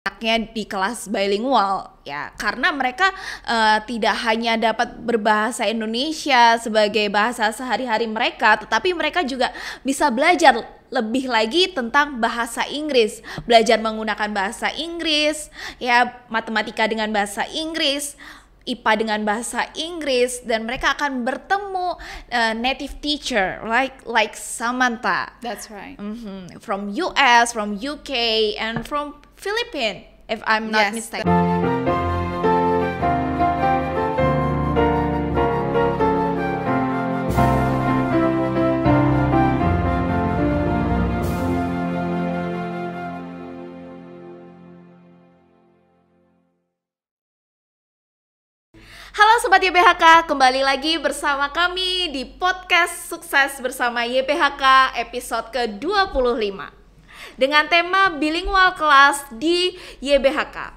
anaknya di kelas bilingual ya, karena mereka tidak hanya dapat berbahasa Indonesia sebagai bahasa sehari-hari mereka, tetapi mereka juga bisa belajar lebih lagi tentang bahasa Inggris, belajar menggunakan bahasa Inggris ya, matematika dengan bahasa Inggris, IPA dengan bahasa Inggris, dan mereka akan bertemu native teacher like Samantha. That's right. From US, from UK, and from Philippines, if I'm not mistaken. Halo Sobat YBHK, kembali lagi bersama kami di podcast Sukses bersama YBHK episode ke-25 dengan tema Bilingual kelas di YBHK.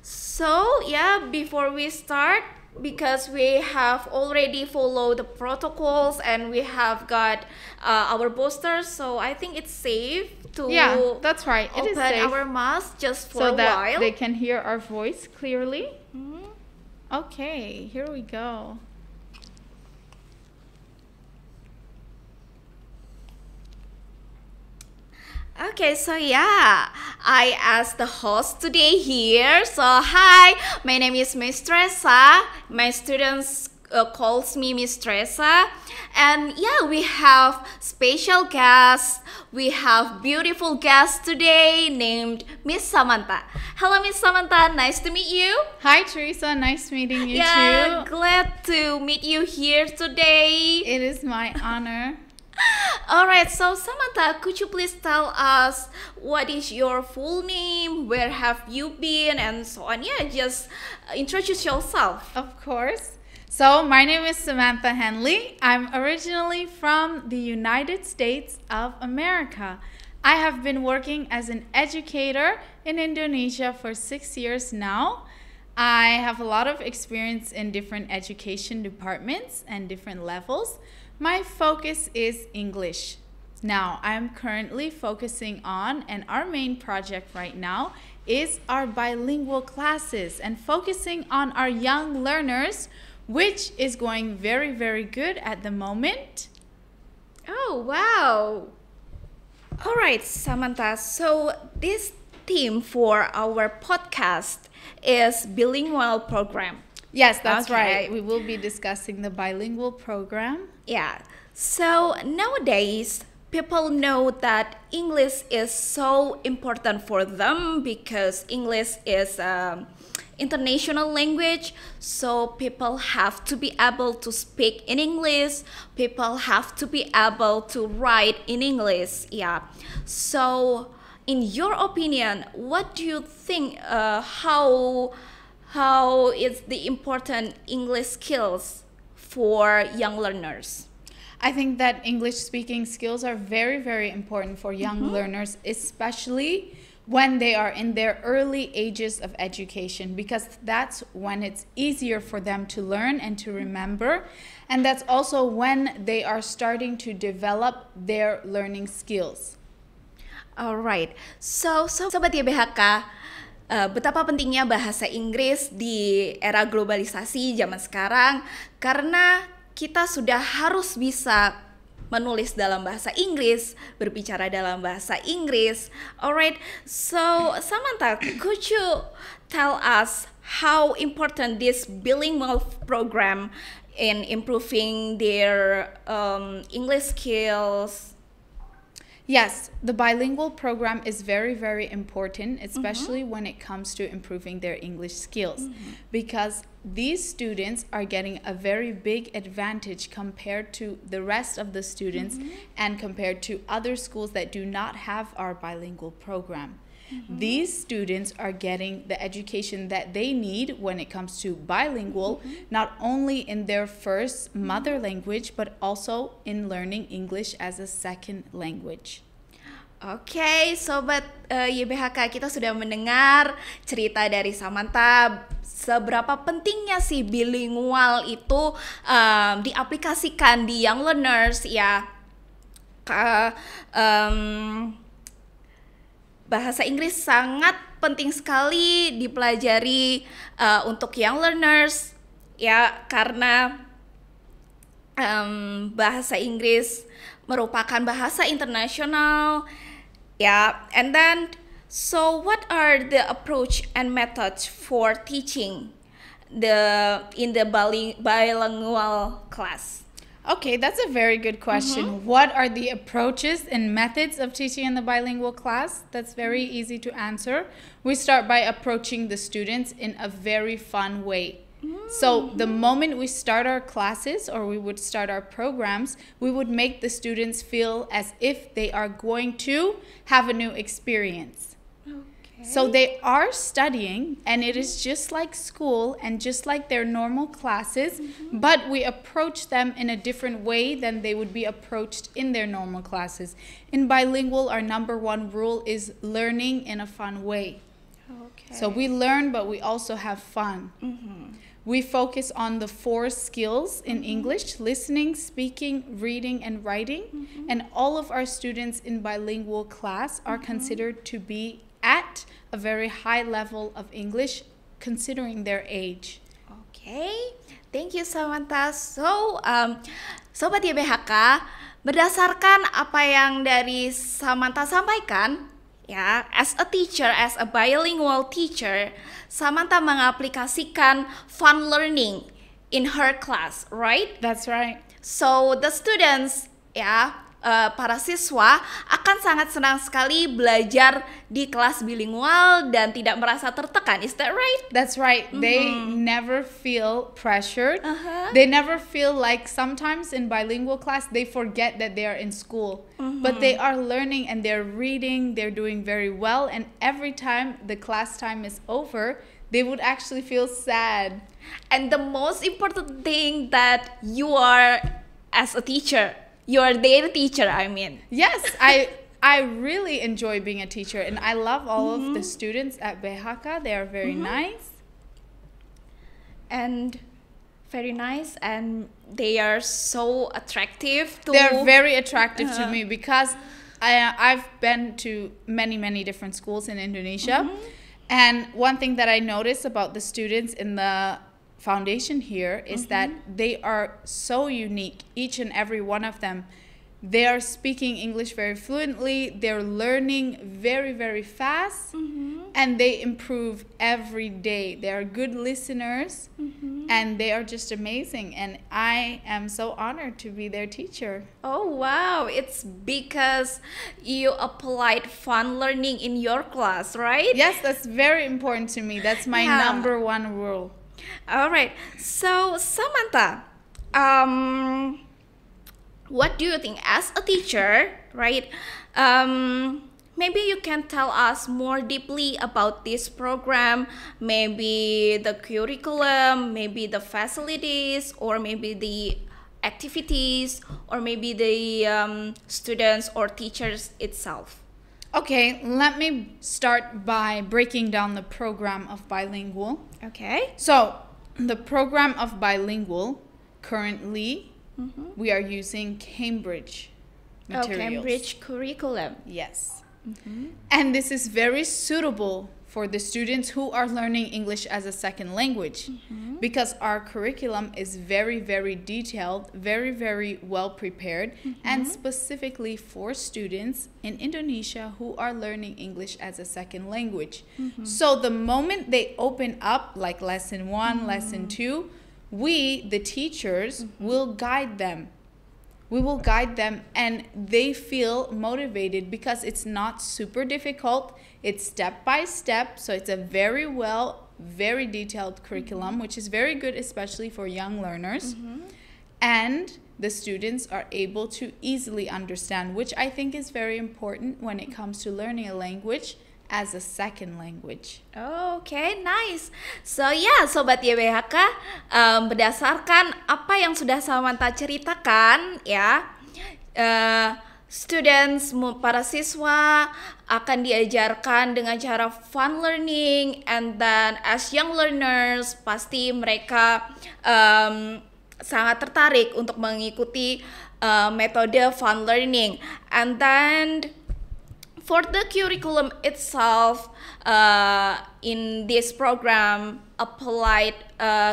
So before we start, because we have already followed the protocols and we have got our posters, so I think it's safe to that's right. It is open safe our mouths just for so a that while. they can hear our voice clearly. Okay, here we go. Okay, so I asked the host today here. So hi, my name is Miss Theressa. My students calls me Miss Theressa, and we have special guests. We have beautiful guest today named Miss Samantha. Hello, Miss Samantha. Nice to meet you. Hi, Theresa. Nice meeting you Yeah, too. glad to meet you here today. It is my honor. Alright, so Samantha, could you please tell us what is your full name, where have you been, and so on? Yeah, just introduce yourself. Of course. So, my name is Samantha Henley. I'm originally from the United States of America. I have been working as an educator in Indonesia for 6 years now. I have a lot of experience in different education departments and different levels. My focus is English. Now, I'm currently focusing on, and our main project right now is our bilingual classes and focusing on our young learners, which is going very, very good at the moment. Oh, wow. Alright, Samantha, so this theme for our podcast is Bilingual Program. Yes, that's Okay. right. We will be discussing the bilingual program. Yeah, so nowadays people know that English is so important for them because English is international language, so people have to be able to speak in English, people have to be able to write in English. So in your opinion, what do you think, how is the important English skills for young learners? I think that English speaking skills are very, very important for young learners, especially when they are in their early ages of education, because that's when it's easier for them to learn and to remember. And that's also when they are starting to develop their learning skills. Alright, so Sobat YBHK, betapa pentingnya bahasa Inggris di era globalisasi zaman sekarang, karena kita sudah harus bisa menulis dalam bahasa Inggris, berbicara dalam bahasa Inggris. Alright, so Samantha, could you tell us how important this bilingual program in improving their English skills? Yes, the bilingual program is very, very important, especially when it comes to improving their English skills, because these students are getting a very big advantage compared to the rest of the students and compared to other schools that do not have our bilingual program. These students are getting the education that they need when it comes to bilingual, not only in their first mother language, but also in learning English as a second language. Oke, Sobat YBHK, kita sudah mendengar cerita dari Samantha seberapa pentingnya sih bilingual itu diaplikasikan di young learners ya. Bahasa Inggris sangat penting sekali dipelajari untuk young learners ya, karena bahasa Inggris merupakan bahasa internasional ya. And then so what are the approach and methods for teaching in the bilingual class? Okay, that's a very good question. What are the approaches and methods of teaching in the bilingual class? That's very easy to answer. We start by approaching the students in a very fun way. So the moment we start our classes, or we would start our programs, we would make the students feel as if they are going to have a new experience. So they are studying, and it is just like school and just like their normal classes, but we approach them in a different way than they would be approached in their normal classes. In bilingual, our #1 rule is learning in a fun way. So we learn, but we also have fun. We focus on the 4 skills in English: listening, speaking, reading, and writing. And all of our students in bilingual class are considered to be at a very high level of English, considering their age. Okay, thank you Samantha. So, Sobat YBHK, berdasarkan apa yang dari Samantha sampaikan, ya, as a teacher, as a bilingual teacher, Samantha mengaplikasikan fun learning in her class, right? That's right. So the students, ya, para siswa akan sangat senang sekali belajar di kelas bilingual dan tidak merasa tertekan. Is that right? That's right. They never feel pressured. They never feel like sometimes in bilingual class they forget that they are in school. But they are learning and they're reading, they're doing very well, and every time the class time is over, they would actually feel sad. And the most important thing that you are as a teacher, you are their teacher, I mean. Yes, I really enjoy being a teacher, and I love all of the students at BHK. They are very nice. And very nice, and they are so attractive to... They're very attractive to me because I've been to many different schools in Indonesia. And one thing that I notice about the students in the foundation here is that they are so unique, each and every one of them. They are speaking English very fluently, they're learning very fast, and they improve every day. They are good listeners, and they are just amazing, and I am so honored to be their teacher. Oh wow, it's because you applied fun learning in your class, right? Yes, that's very important to me. That's my #1 rule. All right, so Samantha, what do you think as a teacher, right? Maybe you can tell us more deeply about this program, maybe the curriculum, maybe the facilities, or maybe the activities, or maybe the students or teachers itself. Okay, let me start by breaking down the program of bilingual. Okay. So, the program of bilingual, currently, we are using Cambridge materials. Cambridge curriculum. Yes. And this is very suitable for the students who are learning English as a second language, because our curriculum is very detailed, very well prepared, and specifically for students in Indonesia who are learning English as a second language. So the moment they open up, like lesson 1, lesson 2, we, the teachers, will guide them. We will guide them, and they feel motivated because it's not super difficult. It's step by step, so it's a very detailed curriculum, which is very good, especially for young learners. And the students are able to easily understand, which I think is very important when it comes to learning a language as a second language. Okay, nice. So Sobat YBHK, berdasarkan apa yang sudah Samantha ceritakan, ya, students, para siswa akan diajarkan dengan cara fun learning, and then as young learners pasti mereka sangat tertarik untuk mengikuti metode fun learning. And then For the curriculum itself, in this program, applied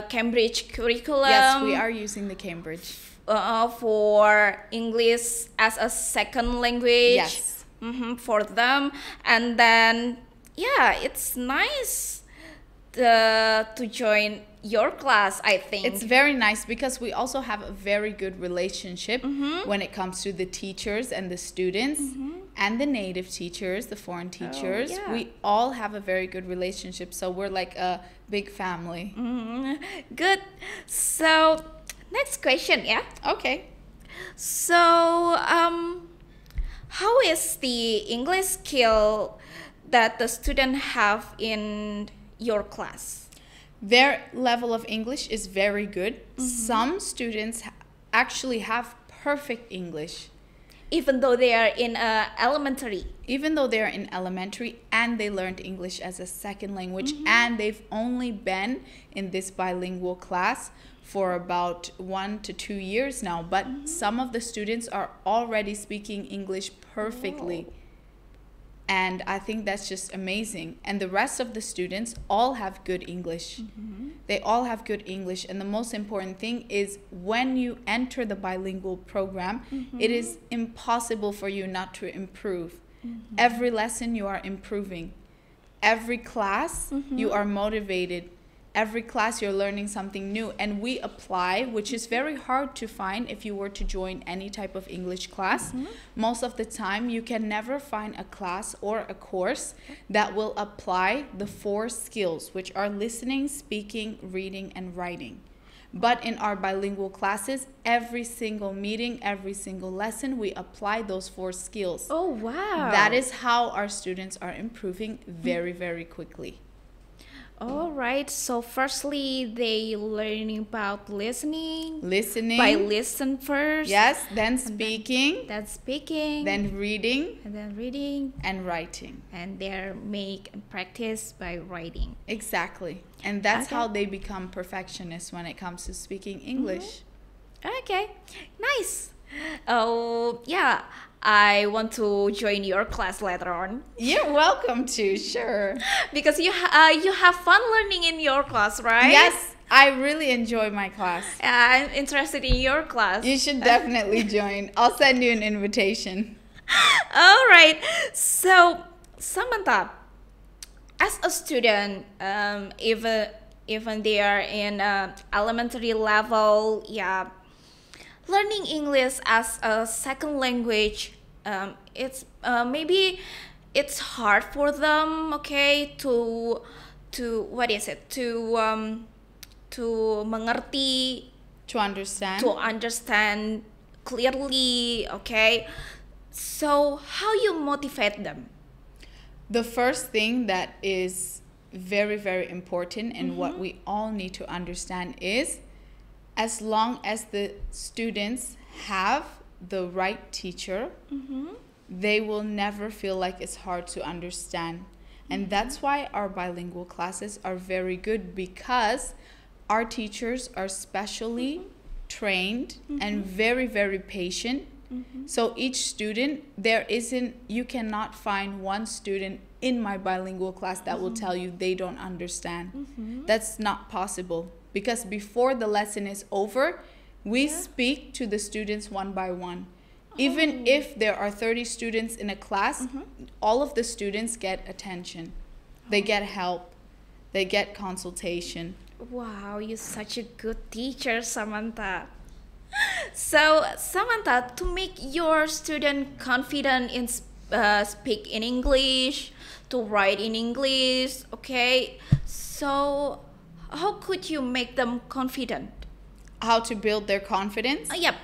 Cambridge curriculum. Yes, we are using the Cambridge. For English as a second language. Yes. For them. And then, yeah, it's nice to join your class, I think. It's very nice because we also have a very good relationship when it comes to the teachers and the students and the native teachers, the foreign teachers. Oh, yeah. We all have a very good relationship, so we're like a big family. Good. So, next question, yeah? Okay. So, how is the English skill that the student have in your class? Their level of English is very good. Some students actually have perfect English. Even though they are in elementary. Even though they're in elementary and they learned English as a second language and they've only been in this bilingual class for about 1 to 2 years now, but some of the students are already speaking English perfectly. Whoa. And I think that's just amazing. And the rest of the students all have good English. They all have good English. And the most important thing is when you enter the bilingual program, it is impossible for you not to improve. Every lesson you are improving. Every class you are motivated. Every class you're learning something new. And we apply, which is very hard to find if you were to join any type of English class. Most of the time you can never find a class or a course that will apply the 4 skills, which are listening, speaking, reading, and writing. But in our bilingual classes, every single meeting, every single lesson, we apply those 4 skills. Oh, wow. That is how our students are improving very, very quickly. All right. So firstly, they learning about listening. Listening. By listen first. Yes. Then speaking. Then speaking. Then reading. And then reading. And writing. And they make and practice by writing. Exactly. And that's Okay. how they become perfectionists when it comes to speaking English. Okay. Nice. Oh, yeah. I want to join your class later on. You're welcome to, sure. Because you have fun learning in your class, right? Yes, I really enjoy my class. I'm interested in your class. You should definitely join. I'll send you an invitation. All right. So, Samantha, as a student, even they are in elementary level, yeah, learning English as a second language, it's maybe it's hard for them, okay, to what is it, to mengerti, To understand. to understand clearly, okay. So how you motivate them? The first thing that is very, very important and what we all need to understand is as long as the students have the right teacher, they will never feel like it's hard to understand. And that's why our bilingual classes are very good, because our teachers are specially trained and very, very patient. So each student, you cannot find one student in my bilingual class that will tell you they don't understand. That's not possible. Because before the lesson is over, we speak to the students one by one. Even if there are 30 students in a class, all of the students get attention. They get help. They get consultation. Wow, you're such a good teacher, Samantha. So, Samantha, to make your student confident in speak in English, to write in English, okay? So, how could you make them confident? How to build their confidence? Yep.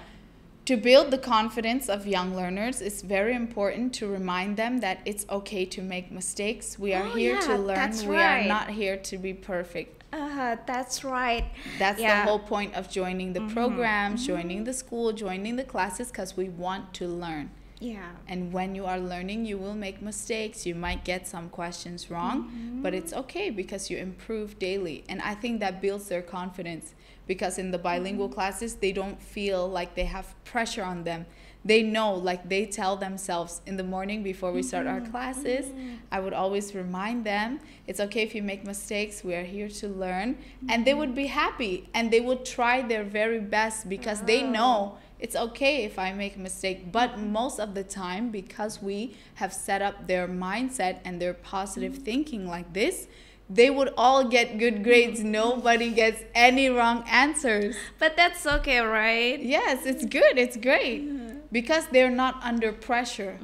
To build the confidence of young learners, it's very important to remind them that it's okay to make mistakes. We are here to learn. That's We right. are not here to be perfect. That's right. That's the whole point of joining the programs, joining the school, joining the classes, because we want to learn. Yeah. And when you are learning, you will make mistakes. You might get some questions wrong, but it's okay because you improve daily. And I think that builds their confidence, because in the bilingual classes, they don't feel like they have pressure on them. They know, like they tell themselves in the morning before we start our classes, I would always remind them, it's okay if you make mistakes, we are here to learn. And they would be happy and they would try their very best, because they know it's okay if I make a mistake. But most of the time, because we have set up their mindset and their positive thinking like this, they would all get good grades. Nobody gets any wrong answers. But that's okay, right? Yes, it's good. It's great. Because they're not under pressure.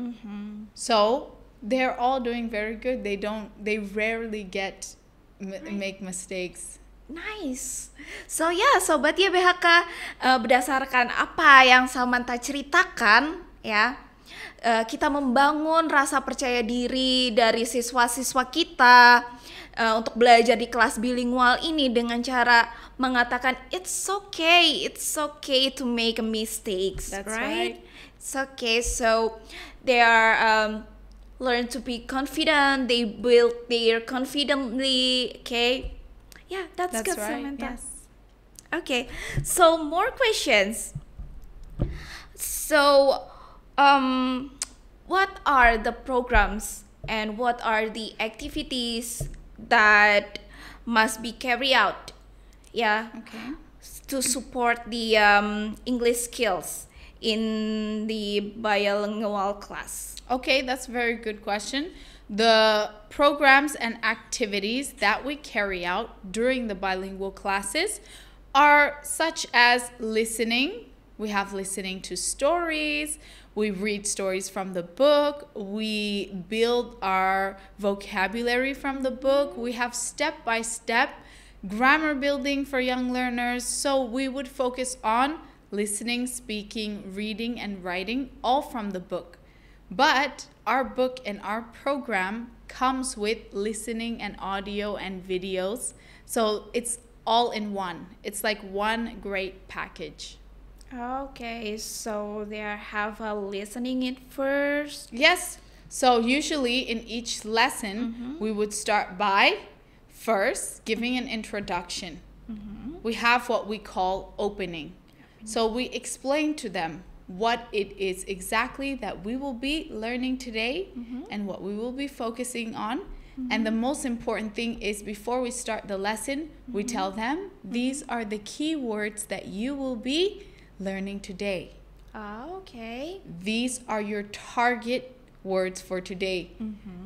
So they're all doing very good. They rarely make mistakes. Nice. So ya, Sobat YBHK, berdasarkan apa yang Samantha ceritakan, ya, kita membangun rasa percaya diri dari siswa-siswa kita untuk belajar di kelas bilingual ini dengan cara mengatakan it's okay to make mistakes. That's right? right. It's okay. So they are learn to be confident. They build their confidently. Okay. Yeah, that's good, right. Samantha. Yes. Okay, so more questions. So, what are the programs and what are the activities that must be carried out, yeah, Okay. to support the English skills in the bilingual class? Okay, that's a very good question. The programs and activities that we carry out during the bilingual classes are such as listening. We have listening to stories. We read stories from the book. We build our vocabulary from the book. We have step-by-step grammar building for young learners. So we would focus on listening, speaking, reading, and writing, all from the book. But our book and our program comes with listening and audio and videos. So it's all in one. It's like one great package. Okay, so they have a listening it first. Yes. So usually in each lesson, we would start by first giving an introduction. We have what we call opening. So we explain to them what it is exactly that we will be learning today and what we will be focusing on. And the most important thing is, before we start the lesson, we tell them these are the key words that you will be learning today. Okay. These are your target words for today.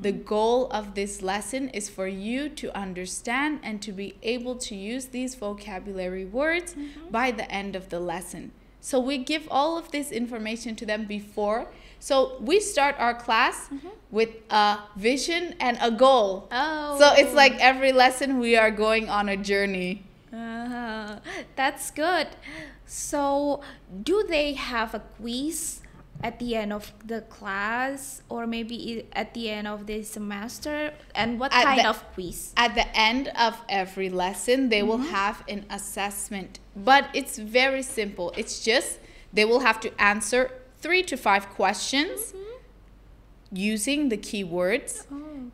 The goal of this lesson is for you to understand and to be able to use these vocabulary words by the end of the lesson. So we give all of this information to them before. So we start our class with a vision and a goal. Oh. So it's like every lesson we are going on a journey. That's good. So do they have a quiz at the end of the class, or maybe at the end of the semester? And what kind of quiz? At the end of every lesson, they will have an assessment. But it's very simple. It's just they will have to answer 3 to 5 questions using the keywords.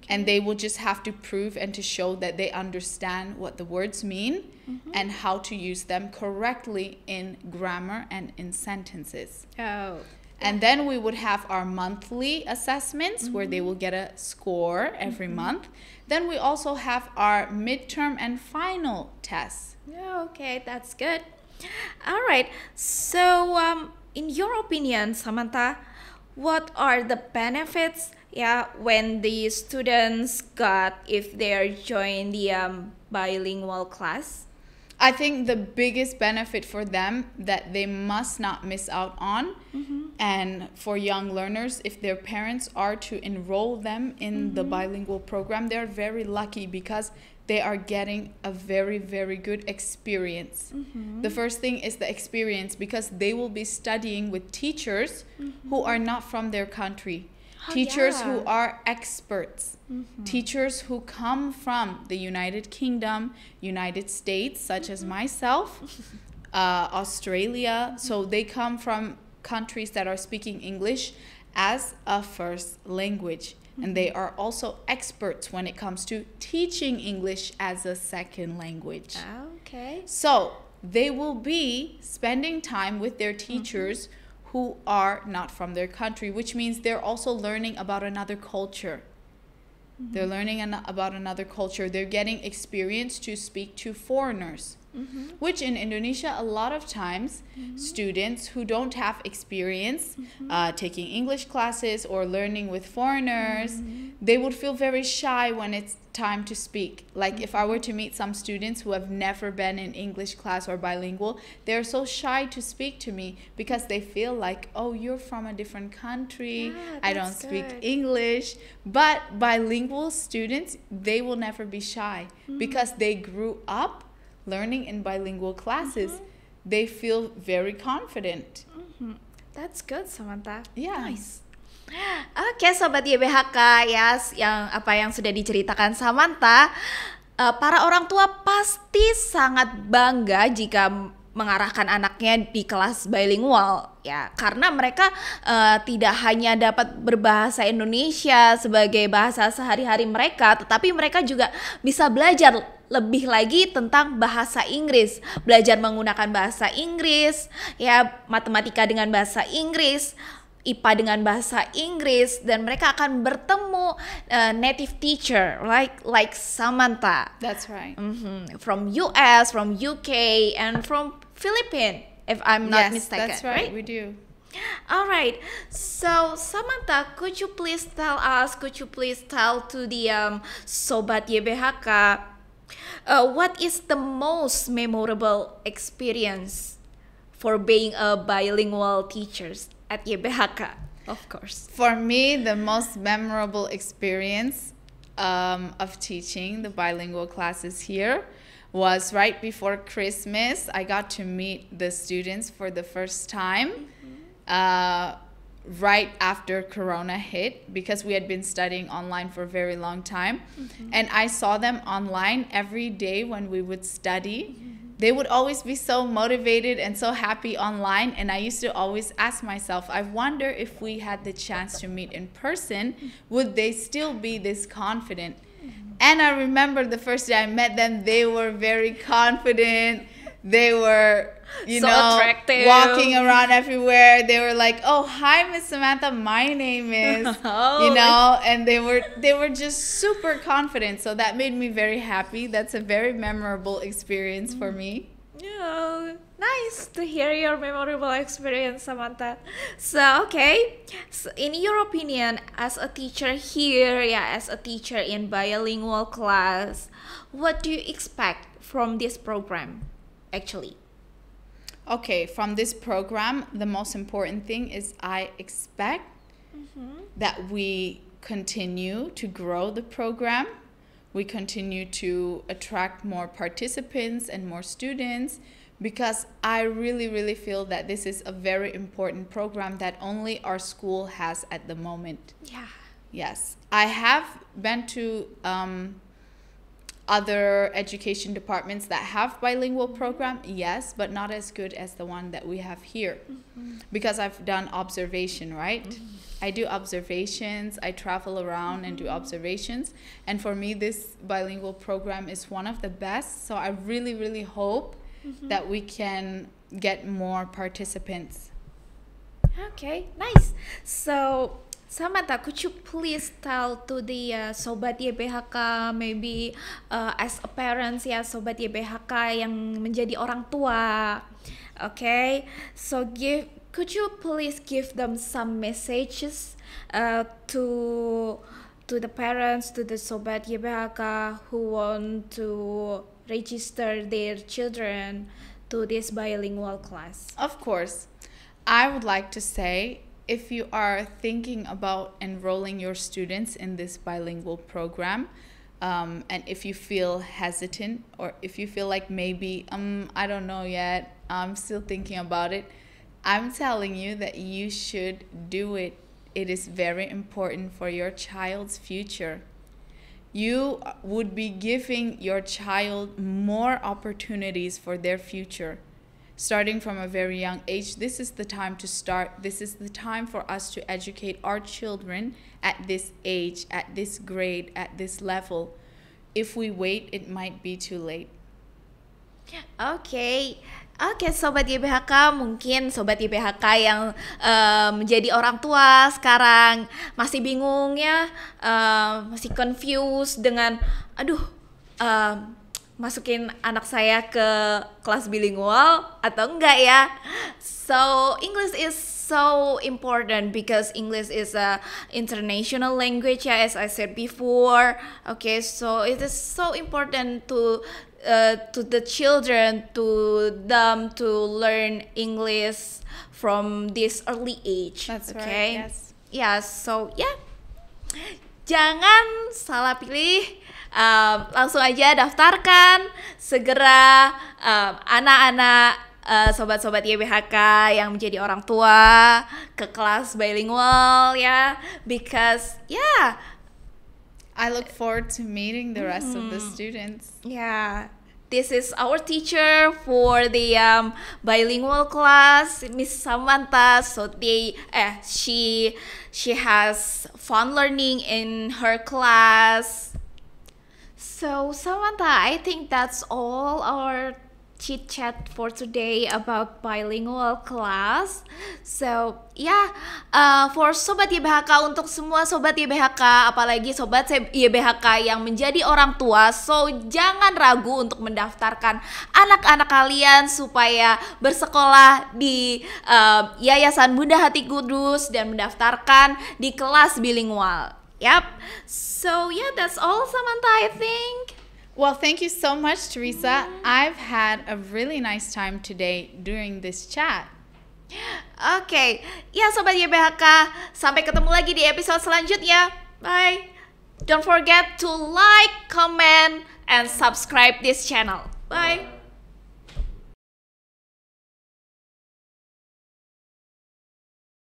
And they will just have to prove and to show that they understand what the words mean and how to use them correctly in grammar and in sentences. Oh. And then we would have our monthly assessments where they will get a score every month. Then we also have our midterm and final tests. Okay, that's good. All right. So, in your opinion, Samantha, what are the benefits, when the students got if they are join the bilingual class? I think the biggest benefit for them that they must not miss out on, and for young learners, if their parents are to enroll them in the bilingual program, they're very lucky because they are getting a very, very good experience. The first thing is the experience, because they will be studying with teachers who are not from their country. Teachers who are experts, teachers who come from the United Kingdom, United States, such as myself, Australia. So they come from countries that are speaking English, as a first language. And they are also experts when it comes to teaching English as a second language. Okay. So they will be spending time with their teachers who are not from their country, which means they're also learning about another culture. They're learning about another culture. They're getting experience to speak to foreigners, which in Indonesia, a lot of times, students who don't have experience taking English classes or learning with foreigners, they would feel very shy when it's time to speak. Like if I were to meet some students who have never been in English class or bilingual, they're so shy to speak to me because they feel like, oh, you're from a different country, I don't speak English. But bilingual students, they will never be shy because they grew up learning in bilingual classes. They feel very confident. That's good, Samantha. Yeah. Nice. Oke, Sobat YBHK ya, yang sudah diceritakan Samantha, para orang tua pasti sangat bangga jika mengarahkan anaknya di kelas bilingual ya, karena mereka tidak hanya dapat berbahasa Indonesia sebagai bahasa sehari-hari mereka, tetapi mereka juga bisa belajar lebih lagi tentang bahasa Inggris, belajar menggunakan bahasa Inggris ya, matematika dengan bahasa Inggris, IPA dengan bahasa Inggris, dan mereka akan bertemu native teacher like Samantha. That's right. From US, from UK, and from Philippines, if I'm not mistaken. That's right. We do. All right. So Samantha, could you please tell to the Sobat YBHK, what is the most memorable experience for being a bilingual teacher at YBHK, of course? For me, the most memorable experience of teaching the bilingual classes here was right before Christmas. I got to meet the students for the first time right after Corona hit, because we had been studying online for a very long time. And I saw them online every day when we would study. They would always be so motivated and so happy online, and I used to always ask myself, I wonder if we had the chance to meet in person, would they still be this confident? And I remember the first day I met them, they were very confident. They were, attractive, walking around everywhere. They were like, "Oh, hi, Miss Samantha. My name is," and they were just super confident. So that made me very happy. That's a very memorable experience for me. Yeah, nice to hear your memorable experience, Samantha. So, okay. So, in your opinion, as a teacher here, as a teacher in bilingual class, what do you expect from this program? Actually, okay, from this program, the most important thing is I expect that we continue to grow the program. We continue to attract more participants and more students, because I really, really feel that this is a very important program that only our school has at the moment. Yeah. Yes. I have been to other education departments that have bilingual program, yes, but not as good as the one that we have here, because I've done observation, right? I do observations, I travel around and do observations, and for me this bilingual program is one of the best. So I really, really hope that we can get more participants. Okay, nice. So Samantha, could you please tell to the Sobat YBHK, maybe as a parents ya, Sobat YBHK yang menjadi orang tua, okay? So could you please give them some messages to the parents, to the Sobat YBHK who want to register their children to this bilingual class? Of course, I would like to say, if you are thinking about enrolling your students in this bilingual program, and if you feel hesitant, or if you feel like maybe, I don't know yet, I'm still thinking about it, I'm telling you that you should do it. It is very important for your child's future. You would be giving your child more opportunities for their future. starting from a very young age. This is the time to start. This is the time for us to educate our children at this age, at this grade, at this level. If we wait, it might be too late. Oke, Sobat YBHK, mungkin Sobat YBHK yang menjadi orang tua sekarang masih bingung ya, masih confused dengan, masukin anak saya ke kelas bilingual atau enggak ya. So English is so important because English is a international language, as I said before. Okay, so it is so important to the children, to them to learn English from this early age. That's okay? right, yes. Yeah, so yeah. Jangan salah pilih. Langsung aja daftarkan segera anak-anak sobat-sobat YBHK yang menjadi orang tua ke kelas bilingual ya, because I look forward to meeting the rest of the students. Yeah, this is our teacher for the bilingual class, Miss Samantha. So she has fun learning in her class. So Samantha, I think that's all our chit chat for today about bilingual class. So for Sobat YBHK, untuk semua Sobat YBHK, apalagi Sobat YBHK yang menjadi orang tua, so jangan ragu untuk mendaftarkan anak-anak kalian supaya bersekolah di Yayasan Bunda Hati Kudus dan mendaftarkan di kelas bilingual. Yep. So that's all, Samantha, I think. Well, thank you so much, Theressa. I've had a really nice time today during this chat. Oke, ya Sobat YBHK, sampai ketemu lagi di episode selanjutnya. Bye. Don't forget to like, comment, and subscribe this channel. Bye.